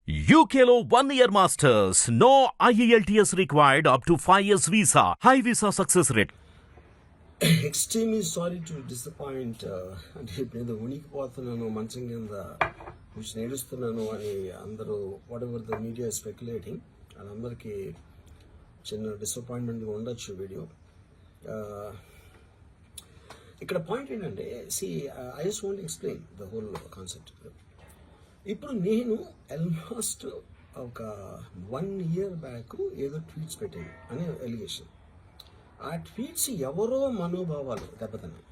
UKLO 1 year masters. No IELTS required up to 5 years visa. High visa success rate. Extremely sorry to disappoint అంటే ఇప్పుడు ఏదో ఉనికిపోతున్నాను మంచం కింద కొంచెం నేడుస్తున్నాను అని అందరూ what ever the media speculating వాళ్ళందరికీ చిన్న డిసప్పాయింట్మెంట్గా ఉండొచ్చు వీడియో. ఇక్కడ పాయింట్ ఏంటంటే I just want explain the whole concept. ఇప్పుడు నేను ఆల్మోస్ట్ ఒక 1 year బ్యాక్ ఏదో ట్వీట్స్ పెట్టాను అనే ఎలిగేషన్. ఆ ట్వీట్స్ ఎవరో మనోభావాలు దెబ్బతిన్నాయి.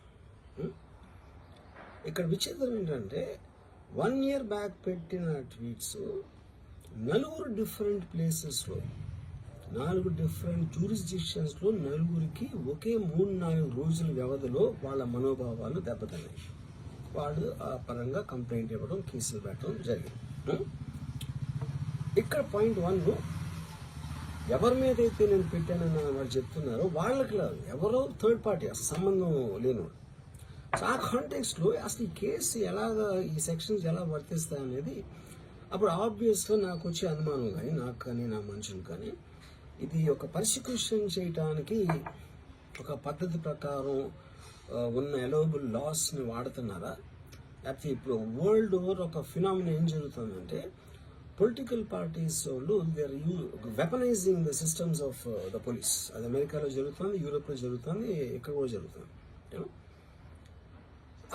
ఇక్కడ విచిత్రం ఏంటంటే 1 year బ్యాక్ పెట్టిన ట్వీట్స్ 4 డిఫరెంట్ ప్లేసెస్లో 4 డిఫరెంట్ జ్యూరిస్డిక్షన్స్లో 4కి ఒకే 3-4 రోజుల వ్యవధిలో వాళ్ళ మనోభావాలు దెబ్బతిన్నాయి. వాడు ఆ పరంగా కంప్లైంట్ ఇవ్వడం, కేసులు పెట్టడం జరిగింది. ఇక్కడ పాయింట్ 1, ఎవరి మీద అయితే నేను పెట్టానని వాళ్ళు చెప్తున్నారో వాళ్ళకి లేదు, ఎవరో థర్డ్ పార్టీ, అసలు సంబంధం లేనివాడు. సో ఆ కాంటెక్స్ట్లో అసలు ఈ కేసు ఎలాగా, ఈ సెక్షన్స్ ఎలా వర్తిస్తాయి అనేది అప్పుడు ఆబ్వియస్గా నాకు వచ్చే అనుమానం కానీ, నాకు కానీ నా మనుషులు కానీ, ఇది ఒక పర్సిక్యూషన్ చేయటానికి ఒక పద్ధతి ప్రకారం ఉన్న ఎలవబుల్ లాస్ని వాడుతున్నారా, లేకపోతే ఇప్పుడు వరల్డ్ ఓవర్ ఒక ఫినామినా ఏం జరుగుతుందంటే పొలిటికల్ పార్టీస్ వాళ్ళు they are weaponizing the systems of the police. అది అమెరికాలో జరుగుతుంది, యూరోప్లో జరుగుతుంది, ఇక్కడ కూడా జరుగుతుంది.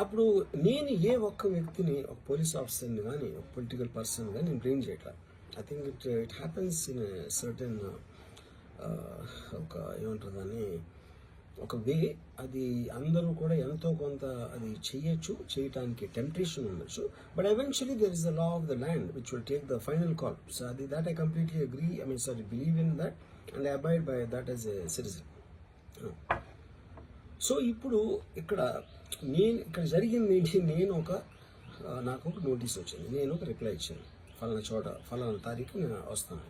అప్పుడు నేను ఏ ఒక్క వ్యక్తిని, ఒక పోలీస్ ఆఫీసర్ని కానీ, ఒక పొలిటికల్ పర్సన్ కానీ నేను బ్లేమ్ చేయట్లేదు. I think it happens in certain ఒక ఏమంటారు దాన్ని, ఒక వే. అది అందరూ కూడా ఎంతో కొంత అది చేయటానికి టెంప్టేషన్ ఉండొచ్చు. But eventually there is the law of the land which will take the final call. So అది that I completely agree, believe in that and I abide by that as a citizen. So ఇప్పుడు ఇక్కడ జరిగింది ఏంటి, నాకు ఒక notice వచ్చింది, నేను ఒక రిప్లై ఇచ్చాను, ఫలానా చోట ఫలానా తారీఖు నేను వస్తాను.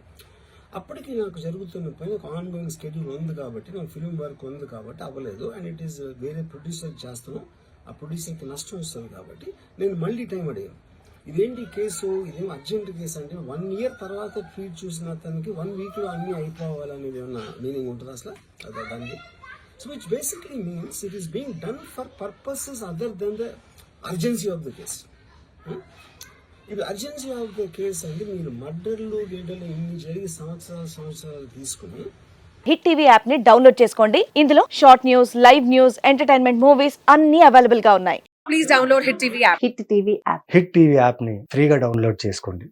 అప్పటికి నాకు జరుగుతున్న పని ఒక ఆన్గోయింగ్ స్కెడ్యూల్ ఉంది కాబట్టి, నాకు ఫిలిం వర్క్ ఉంది కాబట్టి అవ్వలేదు. అండ్ ఇట్ ఈస్ వేరే ప్రొడ్యూసర్ చేస్తున్నాం, ఆ ప్రొడ్యూసర్కి నష్టం వస్తుంది కాబట్టి నేను మళ్ళీ టైం అడిగాను. ఇదేంటి కేసు, ఇదేం అర్జెంట్ కేసు అంటే 1 year తర్వాత ట్వీట్ చూసిన అతనికి 1 weekలో అన్నీ అయిపోవాలనేది ఏమన్నా మీనింగ్ ఉంటుంది అసలు దానికి? So which basically means it is being done for purposes other than the urgency of the case. ఇది అర్జెన్సీ ఆఫ్ ద కేసు అంటే మీరు మర్డర్లు గేడర్లు ఇన్ని జరిగి సంవత్సరాలు తీసుకుని హిట్ టీవీ యాప్ ని డౌన్లోడ్ చేసుకోండి. ఇందులో short news, live news, entertainment movies అన్ని అవైలబుల్ గా ఉన్నాయి. Please download Hit TV app. Hit TV app hit TV యాప్ని ఫ్రీగా డౌన్లోడ్ చేసుకోండి.